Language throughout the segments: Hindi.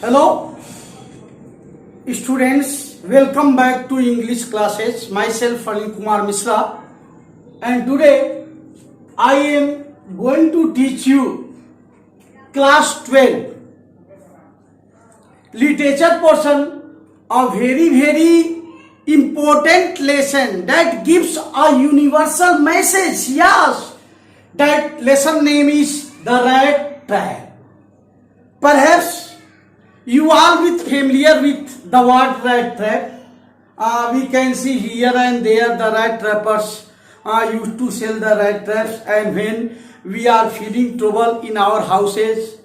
Hello, students. Welcome back to English classes. Myself, Anil Kumar Misra, and today I am going to teach you class 12 literature portion, a very important lesson that gives a universal message. Yes, that lesson name is The Rat Trap. Perhaps you all with familiar with the word rat trap. We can see here and there the rat trappers used to sell the rat traps, and when we are feeling trouble in our houses,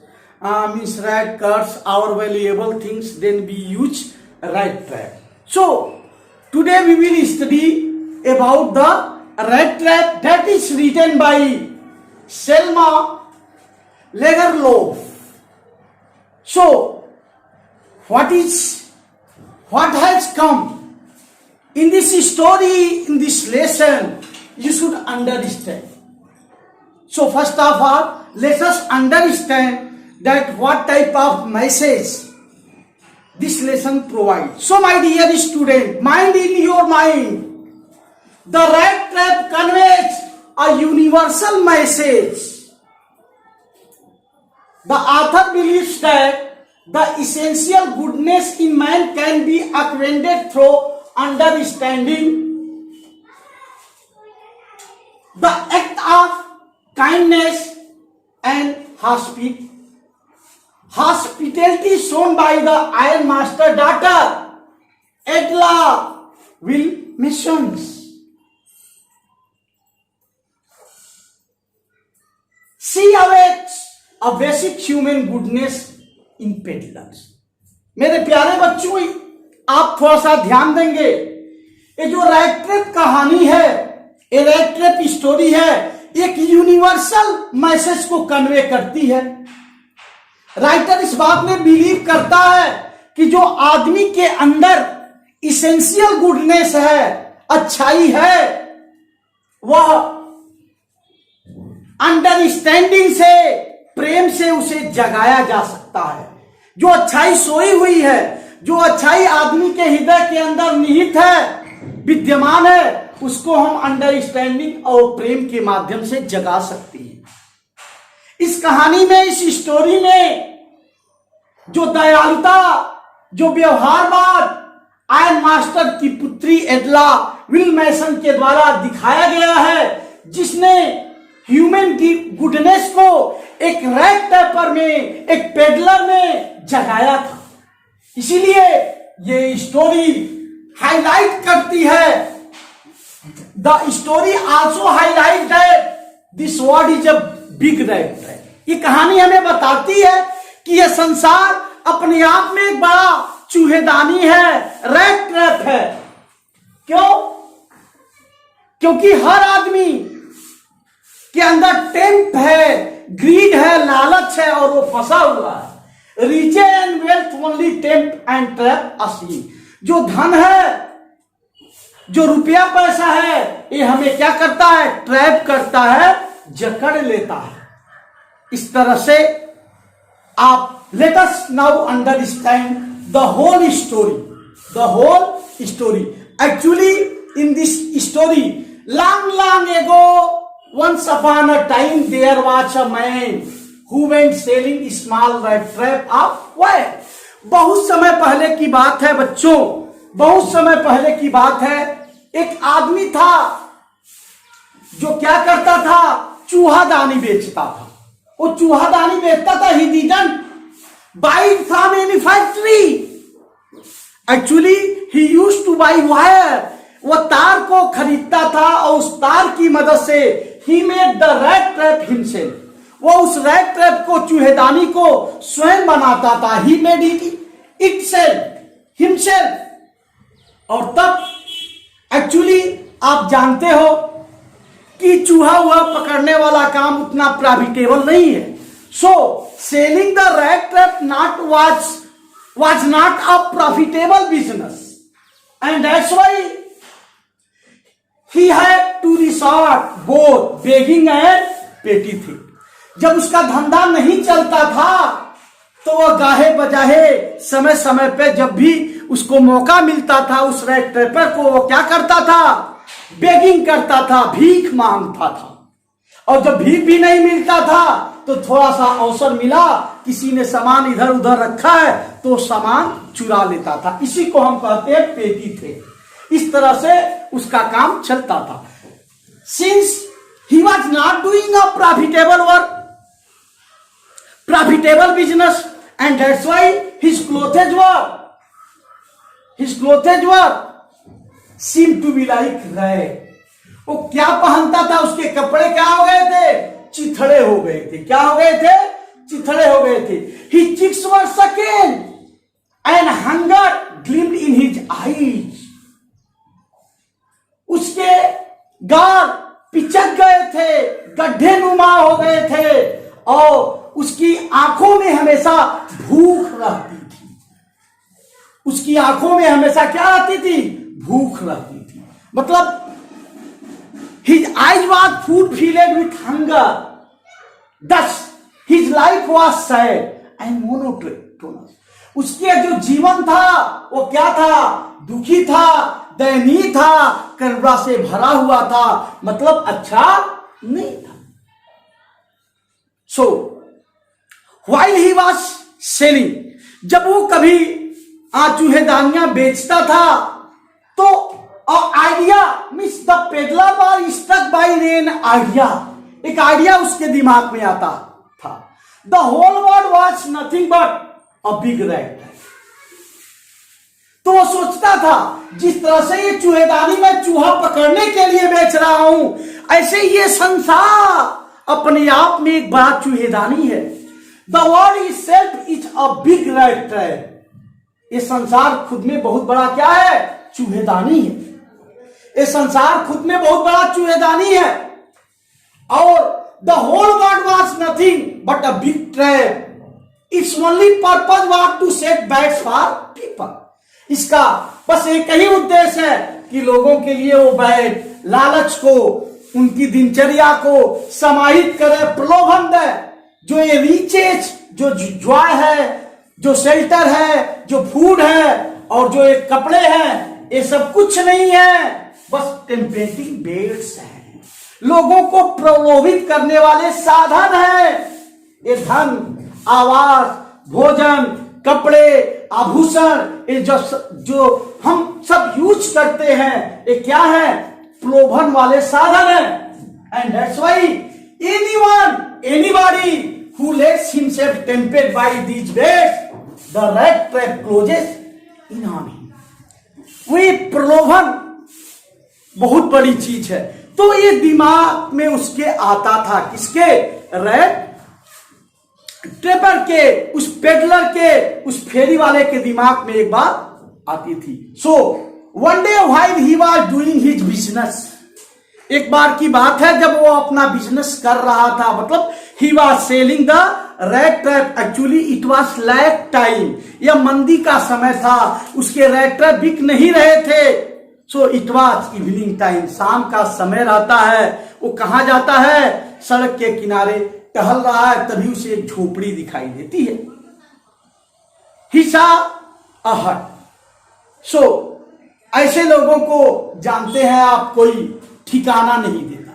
means rat cuts our valuable things, then we use rat trap. So today we will study about the rat trap that is written by Selma Lagerlof. So what has come in this story, in this lesson, you should understand. So first of all, let us understand that what type of message this lesson provides. So my dear student, mind in your mind, the rat trap conveys a universal message. The author believes that the essential goodness in man can be acquainted through understanding the act of kindness and hospitality shown by the Iron Master daughter Edla Wilmsons. She awaits a basic human goodness in peddlers. मेरे प्यारे बच्चों, आप थोड़ा सा ध्यान देंगे. ये जो रैट ट्रैप कहानी है, ये रैट ट्रैप स्टोरी है, एक यूनिवर्सल मैसेज को कन्वे करती है. राइटर इस बात में बिलीव करता है कि जो आदमी के अंदर इसेंशियल गुडनेस है, अच्छाई है, वह अंडरस्टैंडिंग से, प्रेम से उसे जगाया जा सकता है. जो अच्छाई सोई हुई है, जो अच्छाई आदमी के हृदय के अंदर निहित है, विद्यमान है, उसको हम अंडरस्टैंडिंग और प्रेम के माध्यम से जगा सकते हैं. इस कहानी में, इस स्टोरी में जो दयालुता, जो व्यवहारवाद आयरन मास्टर की पुत्री एडला विल्मसन के द्वारा दिखाया गया है, जिसने ह्यूमन की गुडनेस को एक रैट ट्रैपर में, एक पेडलर में जगाया था. इसीलिए ये स्टोरी हाईलाइट करती है. The story also highlight that this world is a big rat trap. ये कहानी हमें बताती है कि यह संसार अपने आप में एक बड़ा चूहेदानी है, रैट ट्रैप है. क्यों? क्योंकि हर आदमी के अंदर टेम्प है, ग्रीड है, लालच है, और वो फंसा हुआ है. Rich and wealth only temp and trap असी. जो धन है, जो रुपया पैसा है, ये हमें क्या करता है? ट्रैप करता है, जकड़ लेता है. इस तरह से आप let us now understand the whole story. The whole story actually in this story, long ago, once upon a time, there was a man who went selling small rat trap of wire. बहुत समय पहले की बात है बच्चों, बहुत समय पहले की बात है. एक आदमी था जो क्या करता था? चूहादानी बेचता था. वो चूहादानी बेचता था. He didn't buy it from any factory. Actually, he used to buy wire. वो तार को खरीदता था और उस तार की मदद से he made the rat trap himself. वो उस रैट ट्रैप को, चूहेदानी को स्वयं बनाता था. He made it itself, himself. और तब एक्चुअली आप जानते हो कि चूहा हुआ पकड़ने वाला काम उतना प्रॉफिटेबल नहीं है. So selling the rat trap was not a profitable business, and that's why he had to resort both begging and petty thief. जब उसका धंधा नहीं चलता था तो वह गाहे बजाहे समय समय पे जब भी उसको मौका मिलता था उस रैग ट्रैपर को वो क्या करता था, बेगिंग करता था, भीख मांगता था। और जब भीख भी नहीं मिलता था तो थोड़ा सा अवसर मिला, किसी ने सामान इधर उधर रखा है तो सामान चुरा लेता था। इसी को हम कहते हैं पेटी थे। इस तरह से उसका काम चलता था। Since he was not doing a profitable work, profitable business, and that's why his क्लोथेज work seem to be like rag। वो क्या पहनता था, उसके कपड़े क्या हो गए थे, चिथड़े हो गए थे। क्या हो गए थे, चिथड़े हो गए थे। His cheeks were sunken and hunger gleamed in his eyes। उसके गाल पिचक गए थे, गड्ढे नुमा हो गए थे, और उसकी आंखों में हमेशा भूख रहती थी। उसकी आंखों में हमेशा क्या रहती थी, भूख रहती थी। मतलब his eyes was food filled with hunger, thus his life was sad and monotonous। उसके जो जीवन था वो क्या था, दुखी था, दयनीय था, करुणा से भरा हुआ था, मतलब अच्छा नहीं था। So while he was selling, जब वो कभी चूहेदानियां बेचता था तो idea means the peddler was struck by an idea, एक आइडिया उसके दिमाग में आता था। The whole world was nothing but a big rat. तो वो सोचता था जिस तरह से ये चूहेदानी में चूहा पकड़ने के लिए बेच रहा हूं, ऐसे ये संसार अपने आप में एक बड़ा चूहेदानी है। The world is self is a big rat trap. ये संसार खुद में बहुत बड़ा क्या है, चूहेदानी है। ये संसार खुद में बहुत बड़ा चूहेदानी है। और the whole world was nothing but a big trap. Its only purpose was to set baits for people. इसका बस एक ही उद्देश्य है कि लोगों के लिए वो बैट लालच को, उनकी दिनचर्या को समाहित करे, प्रलोभन दे। जो ये रिचेज, जो जॉय है, जो शेल्टर है, जो फूड है, और जो ये कपड़े हैं, ये सब कुछ नहीं है, बस टेम्परेटिंग बेड्स हैं, लोगों को प्रलोभित करने वाले साधन हैं। ये धन, आवास, भोजन, कपड़े, आभूषण, ये जो हम सब यूज करते हैं, ये क्या है, प्रलोभन वाले साधन है। And that's why anybody who lets himself tempted by these beds, the rat trap closes in on him। वो प्रलोभन बहुत बड़ी चीज है। तो ये दिमाग में उसके आता था, किसके, रैट ट्रैपर के, उस पेडलर के, उस फेरी वाले के दिमाग में एक बात आती थी। So one day while he was doing his business, एक बार की बात है जब वो अपना बिजनेस कर रहा था, मतलब he was selling the rat trap. Actually it was lack time, यह मंदी का समय था, उसके रैट ट्रैप बिक नहीं रहे थे। So it was evening time, शाम का समय रहता है। वो कहां जाता है, सड़क के किनारे टहल रहा है, तभी उसे एक झोपड़ी दिखाई देती है। ही सॉ अ हट। सो ऐसे लोगों को जानते हैं आप, कोई ठिकाना नहीं देता।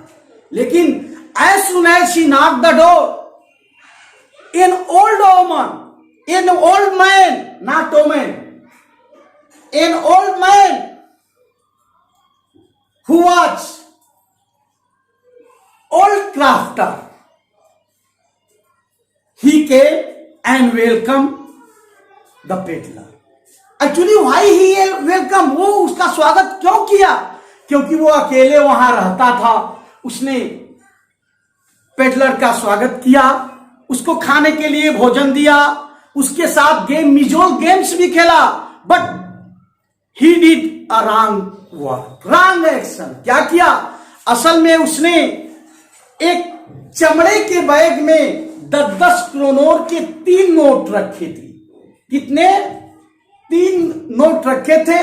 लेकिन as soon as she knock the door, an old woman, an old man, not woman, an old man who was old crafter, he came and welcomed the peddler। Actually why he welcome, वो उसका स्वागत क्यों किया, क्योंकि वो अकेले वहां रहता था। उसने पेडलर का स्वागत किया, उसको खाने के लिए भोजन दिया, उसके साथ मिजोल गेम्स भी खेला। But he did a wrong work, wrong action. क्या किया, असल में उसने एक चमड़े के बैग में 10 क्रोनोर के 3 नोट रखे थे। कितने, 3 नोट रखे थे।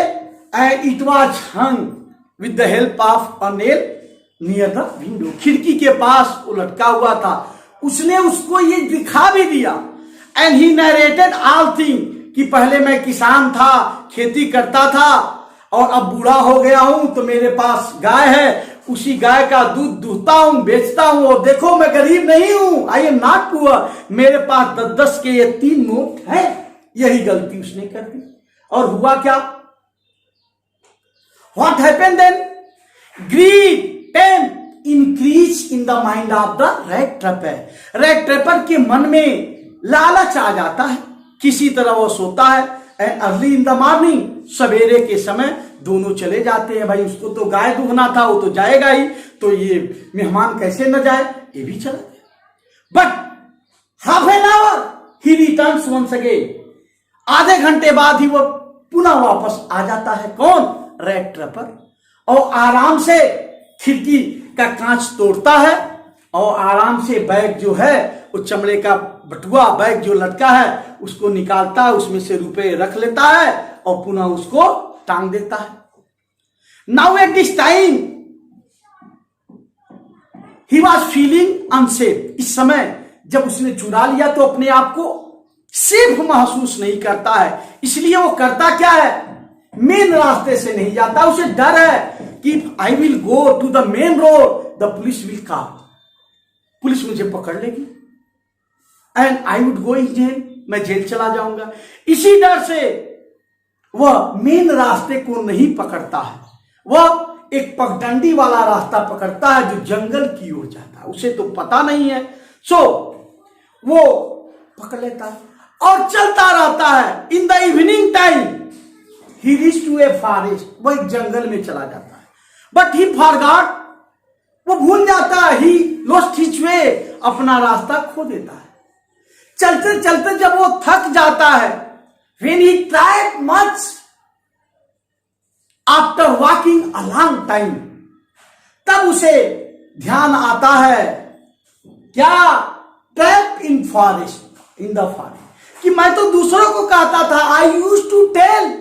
And it was hung with the help of a nail near the window, खिड़की के पास वो लटका हुआ था। उसने उसको ये दिखा भी दिया। And he narrated all thing, कि पहले मैं किसान था, खेती करता था, और अब बूढ़ा हो गया हूं तो मेरे पास गाय है, उसी गाय का दूध दूहता हूं, बेचता हूं, और देखो मैं गरीब नहीं हूं, आई एम नॉट पुअर, मेरे पास 10-10 के ये 3 नोट है। यही गलती उसने कर दी। और हुआ क्या? What happened then? Greed, tempt increase in the mind of the rat trapper. Rat trapper के मन में लालच आ जाता है। किसी तरह वो सोता है, and early in the morning, सवेरे के समय दोनों चले जाते हैं। भाई उसको तो गाय दूहना था, वो तो जाएगा ही, तो ये मेहमान कैसे न जाए, ये भी चला गया। But half an hour he returns once again, आधे घंटे बाद ही वो पुनः वापस आ जाता है। कौन? Rat trapper. और आराम से खिड़की का कांच तोड़ता है, और आराम से बैग जो है, वो चमड़े का बटुआ बैग जो लटका है उसको निकालता है, उसमें से रुपए रख लेता है और पुनः उसको टांग देता है। Now at this time he was feeling unsafe. इस समय जब उसने चुरा लिया तो अपने आप को सेफ महसूस नहीं करता है। इसलिए वो करता क्या है? मेन रास्ते से नहीं जाता। उसे डर है कि I will go to the main road, the police will come, police मुझे पकड़ लेगी, and I would go in jail, मैं जेल चला जाऊंगा। इसी डर से वह मेन रास्ते को नहीं पकड़ता है, वह एक पगडंडी वाला रास्ता पकड़ता है जो जंगल की ओर जाता है। उसे तो पता नहीं है, सो वो पकड़ लेता है और चलता रहता है। In the evening time he reach to a forest, वह एक जंगल में चला जाता है। बट ही फॉरगॉट, वो भूल जाता है, ही लॉस्ट हिज वे, अपना रास्ता खो देता है। चलते चलते जब वो थक जाता है, when he tried much after walking a long time, तब उसे ध्यान आता है क्या? Trap in forest, in the forest, कि मैं तो दूसरों को कहता था, I use to tell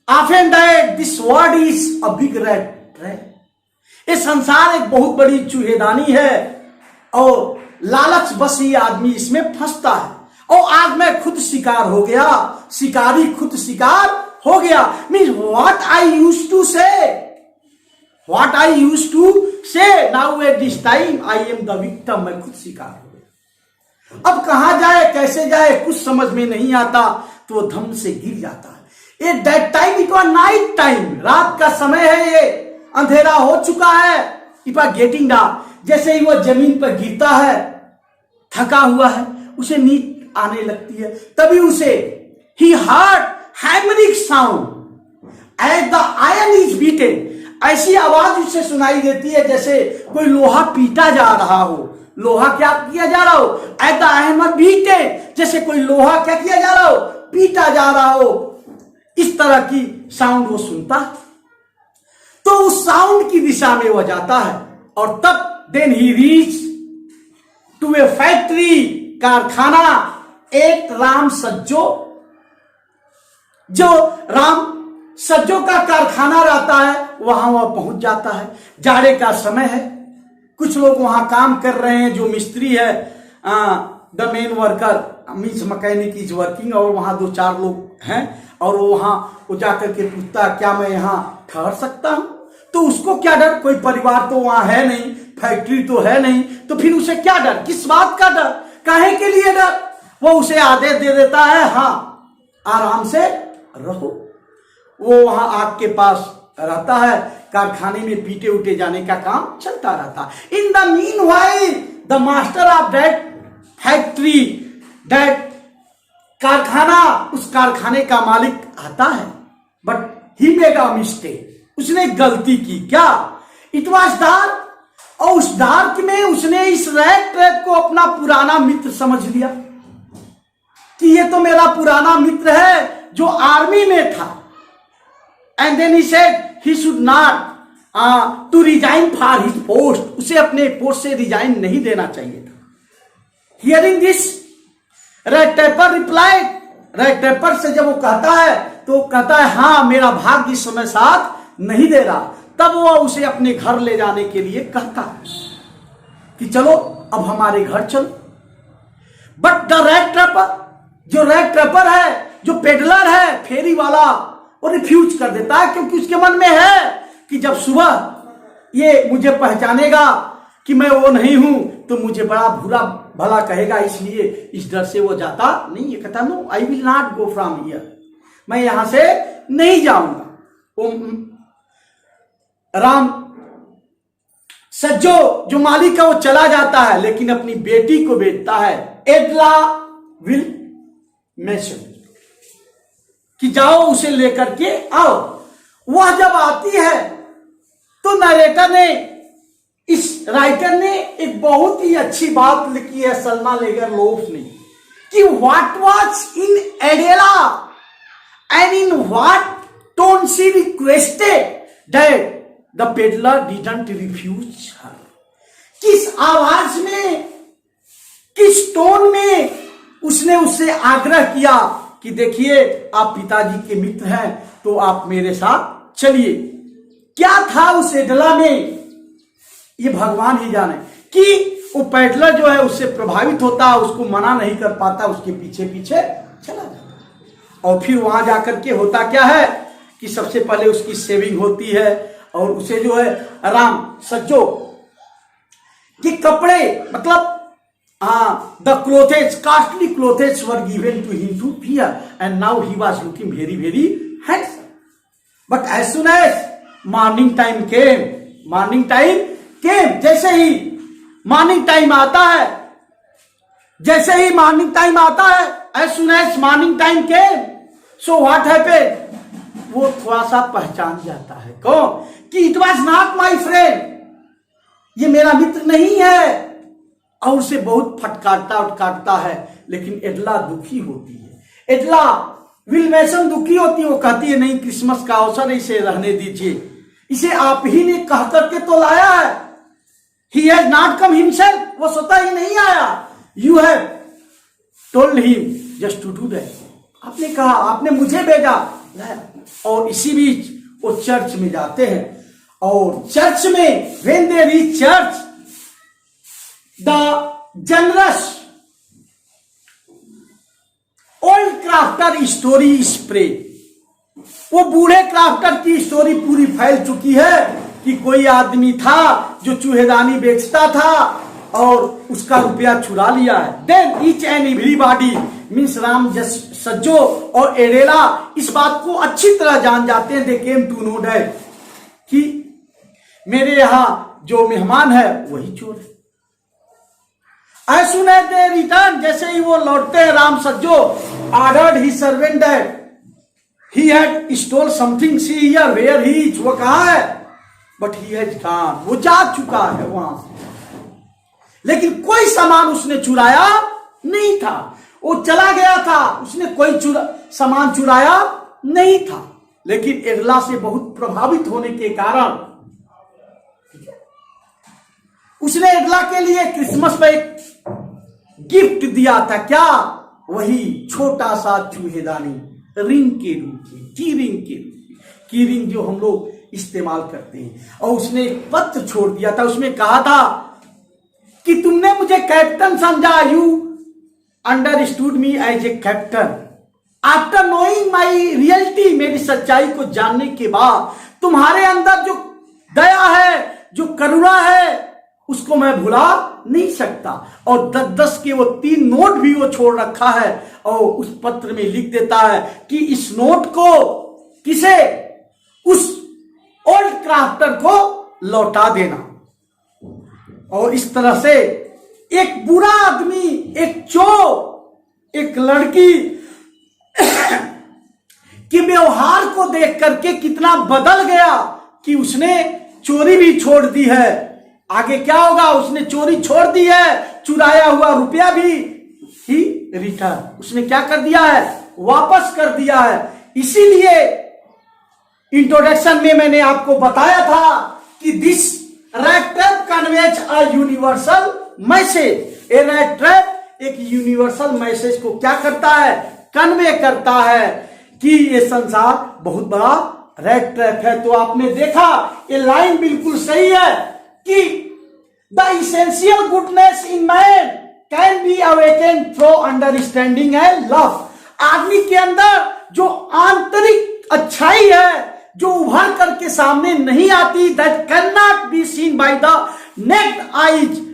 often that this world is a big rat trap, ये संसार एक बहुत बड़ी चूहेदानी है, और लालच बस ही आदमी इसमें फंसता है। और आज मैं खुद शिकार हो गया, शिकारी खुद शिकार हो गया। Means what I use to say, what I use to say, now at this time I am the victim, मैं खुद शिकार हो गया। अब कहां जाए, कैसे जाए, कुछ समझ में नहीं आता, तो वो धम से गिर जाता है। At that time it was night time, रात का समय है, ये अंधेरा हो चुका है, इट वाज गेटिंग डार्क। जैसे ही वो जमीन पर गिरता है, थका हुआ है, उसे नींद आने लगती है। तभी उसे he heard hammering sound as the iron is beaten, ऐसी आवाज उससे सुनाई देती है जैसे कोई लोहा पीटा जा रहा हो। लोहा क्या किया जा रहा हो? एज द आयरन बीटेन, जैसे कोई लोहा क्या किया जा रहा हो? पीटा जा रहा हो। इस तरह की साउंड वो सुनता है, तो उस साउंड की दिशा में वह जाता है। और तब then he reach to a factory, कारखाना, एक राम सज्जो, जो राम सज्जो का कारखाना रहता है, वहां वह पहुंच जाता है। जाड़े का समय है, कुछ लोग वहां काम कर रहे हैं, जो मिस्त्री है, the main worker means mechanic is working, और वहां 2-4 लोग हैं। और वो वहां वो जाकर के पूछता है क्या मैं यहाँ ठहर सकता हूं? तो उसको क्या डर, कोई परिवार तो वहां है नहीं, फैक्ट्री तो है नहीं, तो फिर उसे क्या डर, किस बात का डर, काहे के लिए डर? वो उसे आदेश दे देता है, हाँ आराम से रहो। वो वहां आग के पास रहता है, कारखाने में पीटे उठे जाने का काम चलता रहता। In the mean while the master of that factory, that कारखाना, उस कारखाने का मालिक आता है। But he made a mistake, उसने गलती की। क्या? इट वॉज डार्क, और उस डार्क में उसने इस रैट ट्रैप को अपना पुराना मित्र समझ लिया कि ये तो मेरा पुराना मित्र है जो आर्मी में था। And then he said he should not to resign for his post, उसे अपने पोस्ट से रिजाइन नहीं देना चाहिए था। Hearing this rat trapper replied, rat trapper से जब वो कहता है तो कहता है हाँ मेरा भाग्य इस समय साथ नहीं दे रहा। तब वो उसे अपने घर ले जाने के लिए कहता है कि चलो अब हमारे घर चलो। बट द रैट ट्रैपर, जो रैट ट्रैपर है, जो पेडलर है, फेरी वाला, वो रिफ्यूज कर देता है, क्योंकि उसके मन में है कि जब सुबह ये मुझे पहचानेगा कि मैं वो नहीं हूं तो मुझे बड़ा बुरा भला कहेगा, इसलिए इस डर से वो जाता नहीं। ये कहता no, I will not go from here, मैं यहां से नहीं जाऊंगा। वो राम सज्जो जो मालिक है वो चला जाता है, लेकिन अपनी बेटी को भेजता है एडला विल मेसन कि जाओ उसे लेकर के आओ। वह जब आती है तो नरेटर ने, इस राइटर ने एक बहुत ही अच्छी बात लिखी है, सलमा लेगरलोफ ने, कि what was in Edla and in what tone she requested that the peddler didn't refuse her. किस आवाज में, किस टोन में उसने उससे आग्रह किया कि देखिए आप पिताजी के मित्र हैं तो आप मेरे साथ चलिए। क्या था उस एडला में, ये भगवान ही जाने। कि वो पेडलर जो है उससे प्रभावित होता, उसको मना नहीं कर पाता, उसके पीछे पीछे चला जाता। और फिर वहां जाकर के होता क्या है कि सबसे पहले उसकी सेविंग होती है और उसे जो है राम सज्जो के कपड़े, मतलब the clothes, costly clothes were given to him to wear and now he was looking very very handsome. But as soon as morning time came, morning time came, जैसे ही मॉर्निंग टाइम आता है, जैसे ही मॉर्निंग टाइम आता है, as soon as morning time came, so what happened, वो थोड़ा सा पहचान जाता है कौन, कि it was not my friend, ये मेरा मित्र नहीं है, और उसे बहुत फटकारता उटकारता है। लेकिन एडला दुखी होती है, एडला विल मेसन दुखी होती है। वो कहती है नहीं, क्रिसमस का अवसर, इसे रहने दीजिए, इसे आप ही ने कह करके तो लाया है, he has not come himself, वो स्वतः ही नहीं आया, you have told him just to do that, आपने कहा, आपने मुझे भेजा। और इसी बीच वो चर्च में जाते हैं, और चर्च में when they reach church, the generous old crafter story spread, वो बूढ़े क्राफ्टर की स्टोरी पूरी फैल चुकी है कि कोई आदमी था जो चूहेदानी बेचता था और उसका रुपया चुरा लिया है। Then each and everybody means Ram Sajjo और एडेला इस बात को अच्छी तरह जान जाते हैं। दे केम टू नो दैट कि मेरे यहां जो मेहमान है वही चोर है। As soon as they return, जैसे ही वो लौटते हैं, Ram सज्जो ordered his servant that he had stole something, see here where he is, वो कहाँ है, but he has gone, वो जा चुका है वहां से, लेकिन कोई सामान उसने चुराया नहीं था, वो चला गया था, उसने कोई सामान चुराया नहीं था। लेकिन एडला से बहुत प्रभावित होने के कारण उसने एडला के लिए क्रिसमस पे एक गिफ्ट दिया था। क्या, वही छोटा सा चूहेदानी, रिंग के रूप में, की रिंग के रूप में, की रिंग जो हम लोग इस्तेमाल करते हैं। और उसने एक पत्र छोड़ दिया था, उसमें कहा था कि तुमने मुझे कैप्टन समझा, you understood me as a captain, after knowing my reality, मेरी सच्चाई को जानने के बाद तुम्हारे अंदर जो दया है, जो करुणा है, उसको मैं भुला नहीं सकता। और 10-10 के वो 3 नोट भी वो छोड़ रखा है, और उस पत्र में लिख देता है कि इस नोट को किसे, उस ओल्ड क्राफ्टर को लौटा देना। और इस तरह से एक बुरा आदमी, एक चोर, एक लड़की के व्यवहार को देख करके कितना बदल गया कि उसने चोरी भी छोड़ दी है। आगे क्या होगा, उसने चोरी छोड़ दी है, चुराया हुआ रुपया भी ही रिटर्न, उसने क्या कर दिया है, वापस कर दिया है। इसीलिए इंट्रोडक्शन में मैंने आपको बताया था कि this rat trap conveys a universal message. A rat trap एक यूनिवर्सल मैसेज को क्या करता है, कन्वे करता है कि ये संसार बहुत बड़ा रैट ट्रैप है। तो आपने देखा ये लाइन बिल्कुल सही है कि the essential goodness in man can be awaken through understanding and love. आदमी के अंदर जो आंतरिक अच्छाई है, जो उभर करके सामने नहीं आती, that can not be seen by the naked eyes,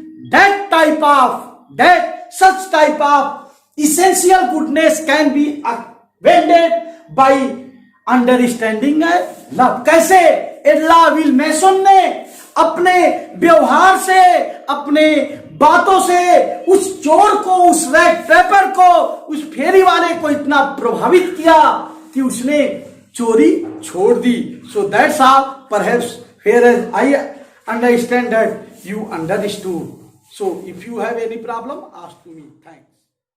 such type of essential goodness can be attained by understanding and love। कैसे? एडला विल मेसन ने अपने व्यवहार से, अपने बातों से उस चोर को, उस रैग ट्रैपर को, उस फेरी वाले को इतना प्रभावित किया कि उसने चोरी छोड़ दी। So that's all, perhaps here I understand that you understood. So if you have any problem, ask to me. Thanks.